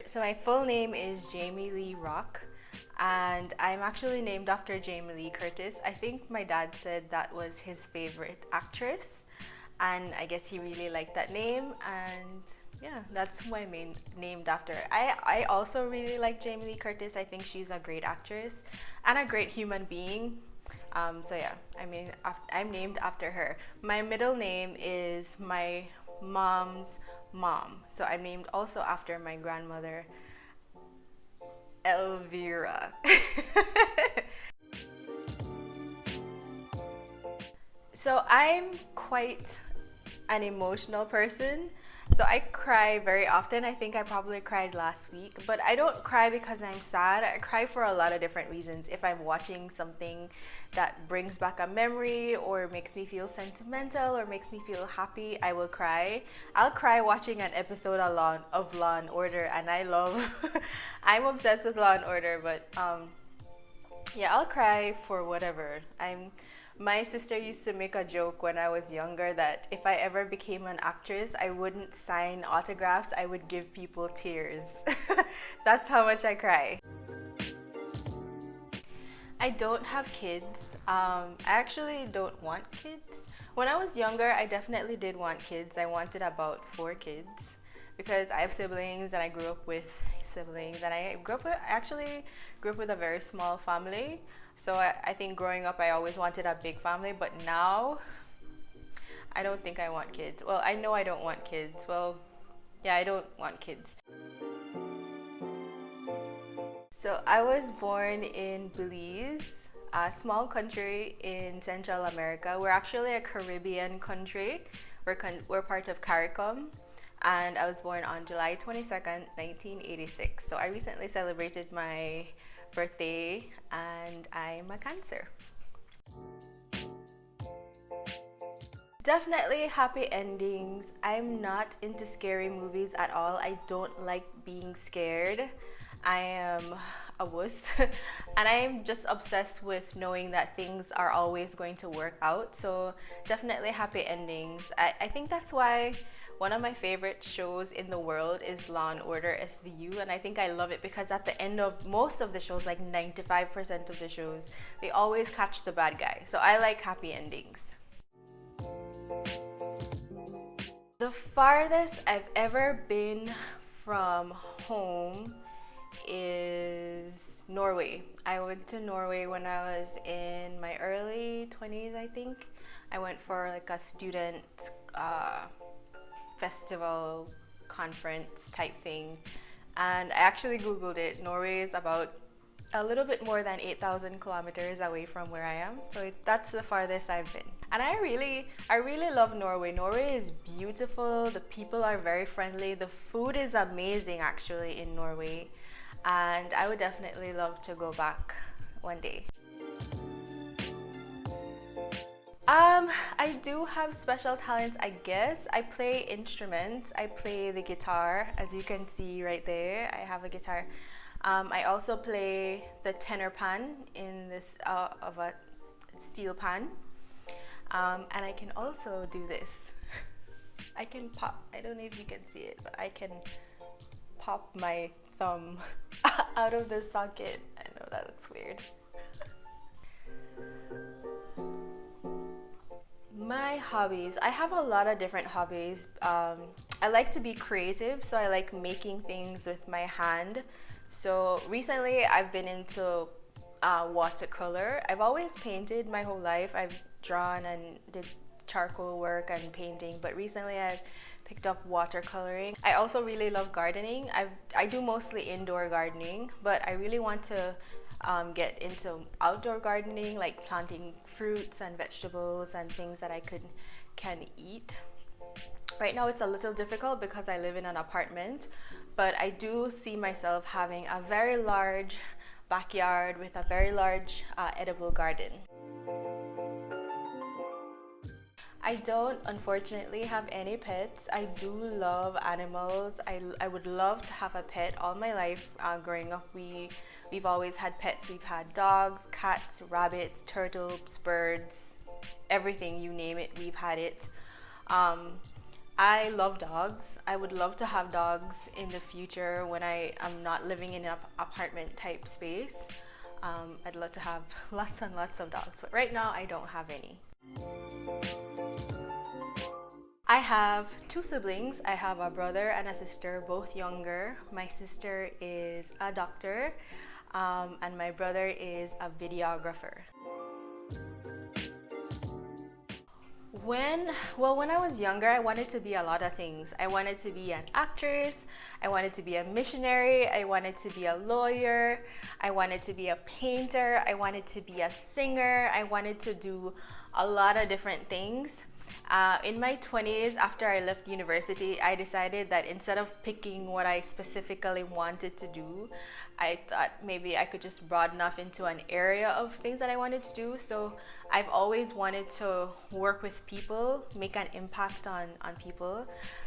So my full name is Jamie Lee Rocke, and I'm actually named after Jamie Lee Curtis. I think my dad said that was his favorite actress, and I guess he really liked that name, and yeah, that's who I'm named after. I also really like Jamie Lee Curtis. I think she's a great actress and a great human being. So yeah, I'm named after her. My middle name is my mom's mom. So I'm named also after my grandmother, Elvira. So I'm quite an emotional person. So I cry very often. I think I probably cried last week, but I don't cry because I'm sad. I cry for a lot of different reasons. If I'm watching something that brings back a memory or makes me feel sentimental or makes me feel happy, I will cry. I'll cry watching an episode of Law and Order, and I love I'm obsessed with Law and Order, but yeah, I'll cry for whatever. My sister used to make a joke when I was younger that if I ever became an actress, I wouldn't sign autographs, I would give people tears. That's how much I cry. I don't have kids. I actually don't want kids. When I was younger, I definitely did want kids. I wanted about 4 kids because I have siblings and I grew up with siblings, and actually grew up with a very small family. So I think growing up I always wanted a big family, but now I don't think I want kids. Well, I know I don't want kids. Well, yeah, I don't want kids. So I was born in Belize, a small country in Central America. We're actually a Caribbean country. We're part of CARICOM, and I was born on July 22nd, 1986. So I recently celebrated my birthday, and I'm a Cancer. Definitely happy endings. I'm not into scary movies at all. I don't like being scared. I am a wuss and I'm just obsessed with knowing that things are always going to work out. So definitely happy endings. I think that's why one of my favorite shows in the world is Law and Order SVU, and I think I love it because at the end of most of the shows, like 95% of the shows, they always catch the bad guy. So I like happy endings. The farthest I've ever been from home is Norway. I went to Norway when I was in my early 20s, I think. I went for like a student festival conference type thing, and I actually googled it. Norway is about a little bit more than 8,000 kilometers away from where I am, so that's the farthest I've been. And I really love Norway. Norway is beautiful. The people are very friendly. The food is amazing actually in Norway, and I would definitely love to go back one day. I do have special talents, I guess. I play instruments. I play the guitar, as you can see right there. I have a guitar. I also play the tenor pan in this of a steel pan, and I can also do this. I can pop. I don't know if you can see it, but I can pop my thumb out of the socket. I know that looks weird. My hobbies. I have a lot of different hobbies. I like to be creative, so I like making things with my hand. So recently I've been into watercolor. I've always painted my whole life. I've drawn and did charcoal work and painting, but recently I've picked up watercoloring. I also really love gardening. I do mostly indoor gardening, but I really want to get into outdoor gardening, like planting fruits and vegetables and things that I can eat. Right now it's a little difficult because I live in an apartment, but I do see myself having a very large backyard with a very large edible garden. I don't unfortunately have any pets. I do love animals. I would love to have a pet. All my life growing up, we've always had pets. We've had dogs, cats, rabbits, turtles, birds, everything, you name it, we've had it. I love dogs. I would love to have dogs in the future when I am not living in an apartment type space. I'd love to have lots and lots of dogs, but right now I don't have any. I have two siblings. I have a brother and a sister, both younger. My sister is a doctor, and my brother is a videographer. When I was younger, I wanted to be a lot of things. I wanted to be an actress, I wanted to be a missionary, I wanted to be a lawyer, I wanted to be a painter, I wanted to be a singer, I wanted to do a lot of different things. In my 20s, after I left university, I decided that instead of picking what I specifically wanted to do, I thought maybe I could just broaden off into an area of things that I wanted to do. So I've always wanted to work with people, make an impact on people.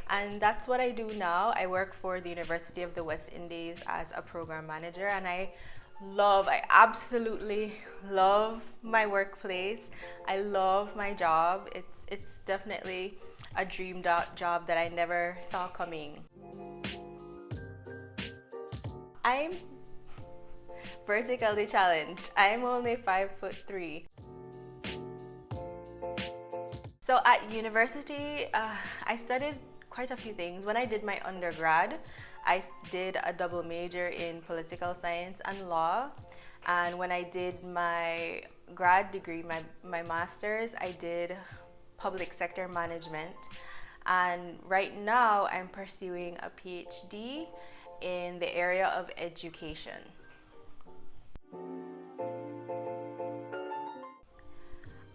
And that's what I do now. I work for the University of the West Indies as a program manager, and I absolutely love my workplace. I love my job. It's definitely a dream job that I never saw coming. I'm vertically challenged. I'm only 5'3". So at university, I studied quite a few things. When I did my undergrad, I did a double major in political science and law. And when I did my grad degree, my master's, I did public sector management. And right now, I'm pursuing a PhD in the area of education.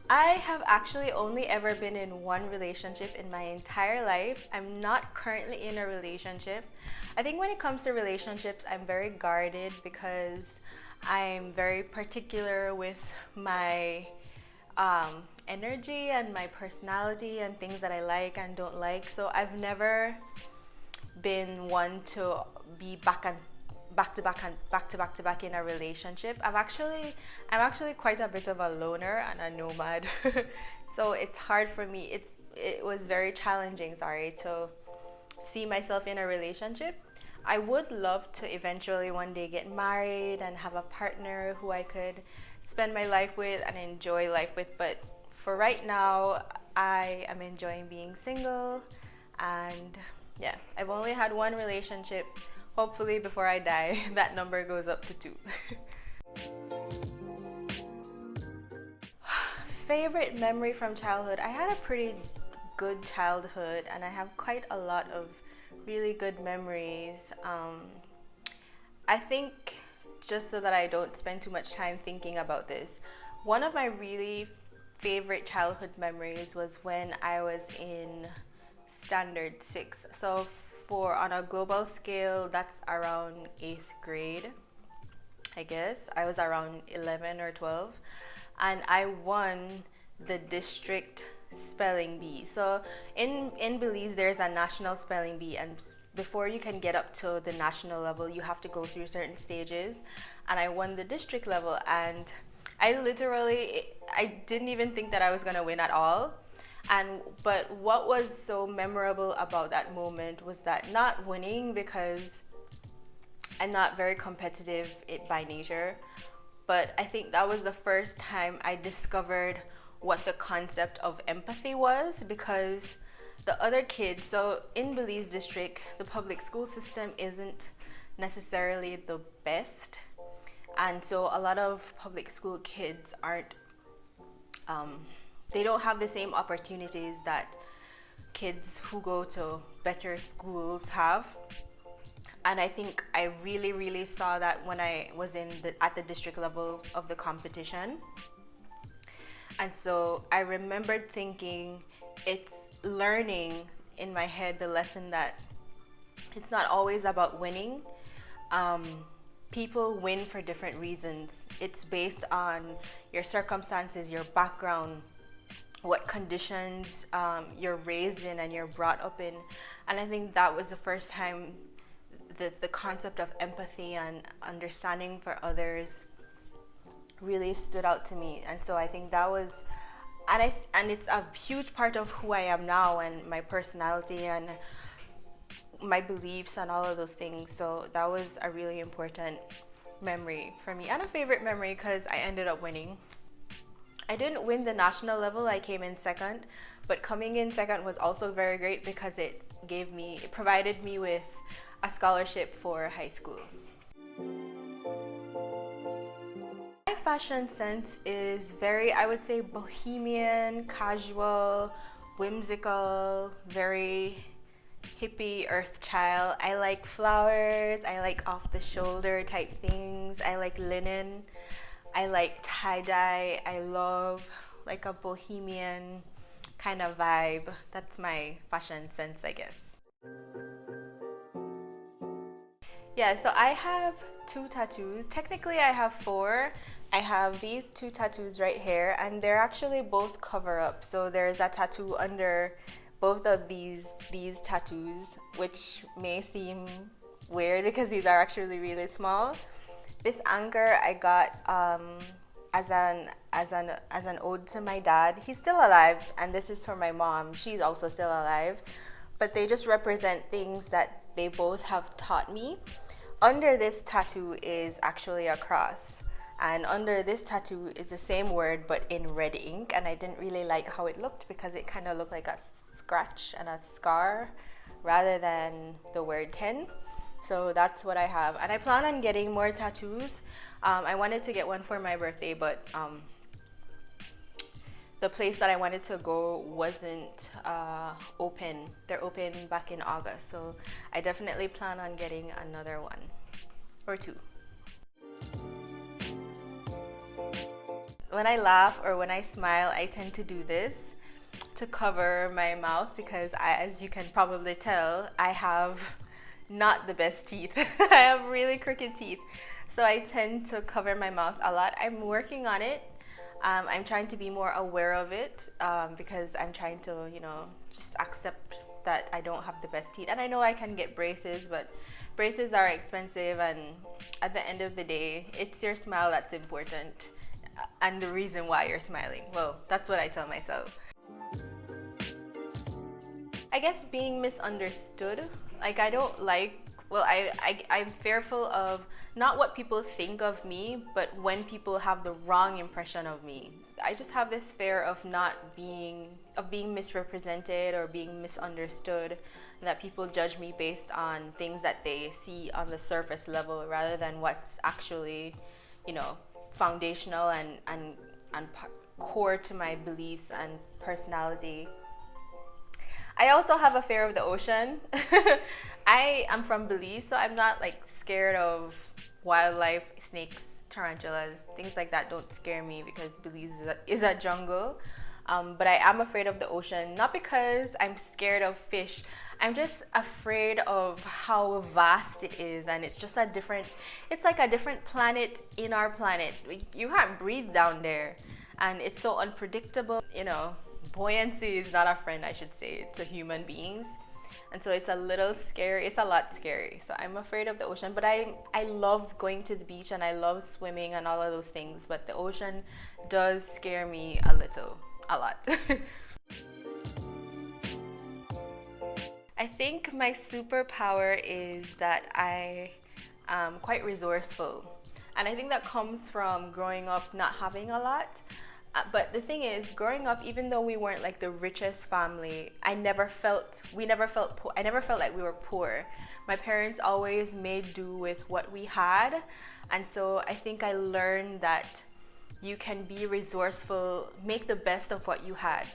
I have actually only ever been in one relationship in my entire life. I'm not currently in a relationship. I think when it comes to relationships, I'm very guarded because I'm very particular with my energy and my personality and things that I like and don't like. So I've never been one to be back to back in a relationship. I'm actually quite a bit of a loner and a nomad. So it's hard for me. It was very challenging, to see myself in a relationship. I would love to eventually one day get married and have a partner who I could spend my life with and enjoy life with, but for right now, I am enjoying being single, and yeah, I've only had one relationship. Hopefully before I die, that number goes up to 2. Favorite memory from childhood? I had a pretty good childhood, and I have quite a lot of really good memories. I think, just so that I don't spend too much time thinking about this, one of my really favorite childhood memories was when I was in standard 6. So on a global scale, that's around 8th grade, I guess. I was around 11 or 12, and I won the district spelling bee. So in Belize, there's a national spelling bee, and before you can get up to the national level, you have to go through certain stages, and I won the district level, and I didn't even think that I was gonna win at all. But what was so memorable about that moment was that not winning, because I'm not very competitive by nature, but I think that was the first time I discovered what the concept of empathy was, because the other kids, so in Belize district, the public school system isn't necessarily the best, and so a lot of public school kids they don't have the same opportunities that kids who go to better schools have. And I think I really, really saw that when I was at the district level of the competition. And so I remembered thinking, it's learning in my head the lesson that it's not always about winning. People win for different reasons. It's based on your circumstances, your background, what conditions you're raised in and you're brought up in. And I think that was the first time that the concept of empathy and understanding for others really stood out to me. And so I think that was and it's a huge part of who I am now and my personality and my beliefs and all of those things. So that was a really important memory for me and a favorite memory because I ended up winning. I didn't win the national level, I came in second, but coming in second was also very great because it provided me with a scholarship for high school. My fashion sense is very, I would say, bohemian, casual, whimsical, very hippie earth child. I like flowers, I like off the shoulder type things, I like linen, I like tie-dye, I love like a bohemian kind of vibe. That's my fashion sense, I guess. Yeah, so I have 2 tattoos. Technically I have 4. I have these 2 tattoos right here and they're actually both cover up. So there's a tattoo under both of these tattoos, which may seem weird because these are actually really small. This anchor I got as an ode to my dad. He's still alive, and this is for my mom. She's also still alive, but they just represent things that they both have taught me. Under this tattoo is actually a cross, and under this tattoo is the same word but in red ink, and I didn't really like how it looked because it kind of looked like a scratch and a scar rather than the word 10. So that's what I have, and I plan on getting more tattoos. I wanted to get one for my birthday, but the place that I wanted to go wasn't open. They're open back in August, so I definitely plan on getting another one or 2. When I laugh or when I smile, I tend to do this to cover my mouth because as you can probably tell, I have not the best teeth. I have really crooked teeth, so I tend to cover my mouth a lot. I'm working on it. I'm trying to be more aware of it because I'm trying to, just accept that I don't have the best teeth. And I know I can get braces, but braces are expensive, and at the end of the day, it's your smile that's important and the reason why you're smiling. Well, that's what I tell myself. I guess being misunderstood. Like, I don't like, well, I'm fearful of not what people think of me, but when people have the wrong impression of me. I just have this fear of being misrepresented or being misunderstood, and that people judge me based on things that they see on the surface level rather than what's actually, foundational and core to my beliefs and personality. I also have a fear of the ocean. I am from Belize, so I'm not like scared of wildlife, snakes, tarantulas, things like that don't scare me because Belize is a jungle. But I am afraid of the ocean, not because I'm scared of fish. I'm just afraid of how vast it is, and it's like a different planet in our planet. You can't breathe down there, and it's so unpredictable, Buoyancy is not a friend, I should say, to human beings. And so it's a little scary. It's a lot scary. So I'm afraid of the ocean. But I love going to the beach and I love swimming and all of those things. But the ocean does scare me a lot. I think my superpower is that I am quite resourceful. And I think that comes from growing up not having a lot. But the thing is, growing up, even though we weren't like the richest family, I never felt like we were poor. My parents always made do with what we had. And so I think I learned that you can be resourceful, make the best of what you have.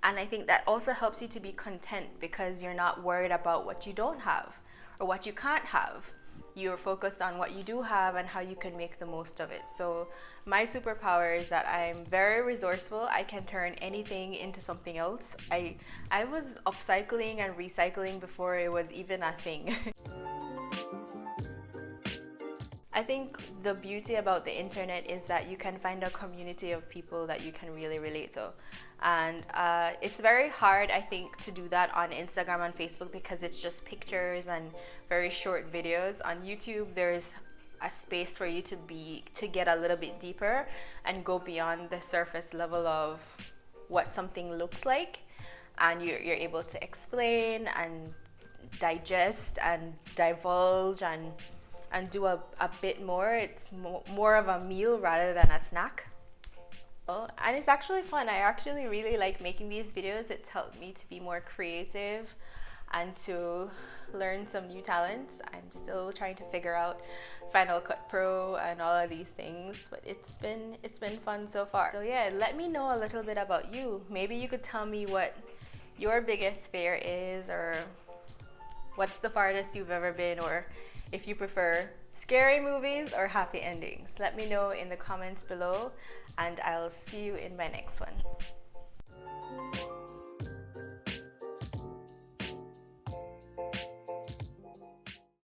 And I think that also helps you to be content because you're not worried about what you don't have or what you can't have. You're focused on what you do have and how you can make the most of it. So my superpower is that I'm very resourceful. I can turn anything into something else. I was upcycling and recycling before it was even a thing. I think the beauty about the internet is that you can find a community of people that you can really relate to. And it's very hard, I think, to do that on Instagram and Facebook because it's just pictures and very short videos. On YouTube, there's a space for you to get a little bit deeper and go beyond the surface level of what something looks like, and you're able to explain and digest and divulge and do a bit more. It's more of a meal rather than a snack. Oh, and it's actually fun. I actually really like making these videos. It's helped me to be more creative and to learn some new talents. I'm still trying to figure out Final Cut Pro and all of these things, but it's been fun so far. So yeah, let me know a little bit about you. Maybe you could tell me what your biggest fear is, or what's the farthest you've ever been, or if you prefer scary movies or happy endings. Let me know in the comments below, and I'll see you in my next one.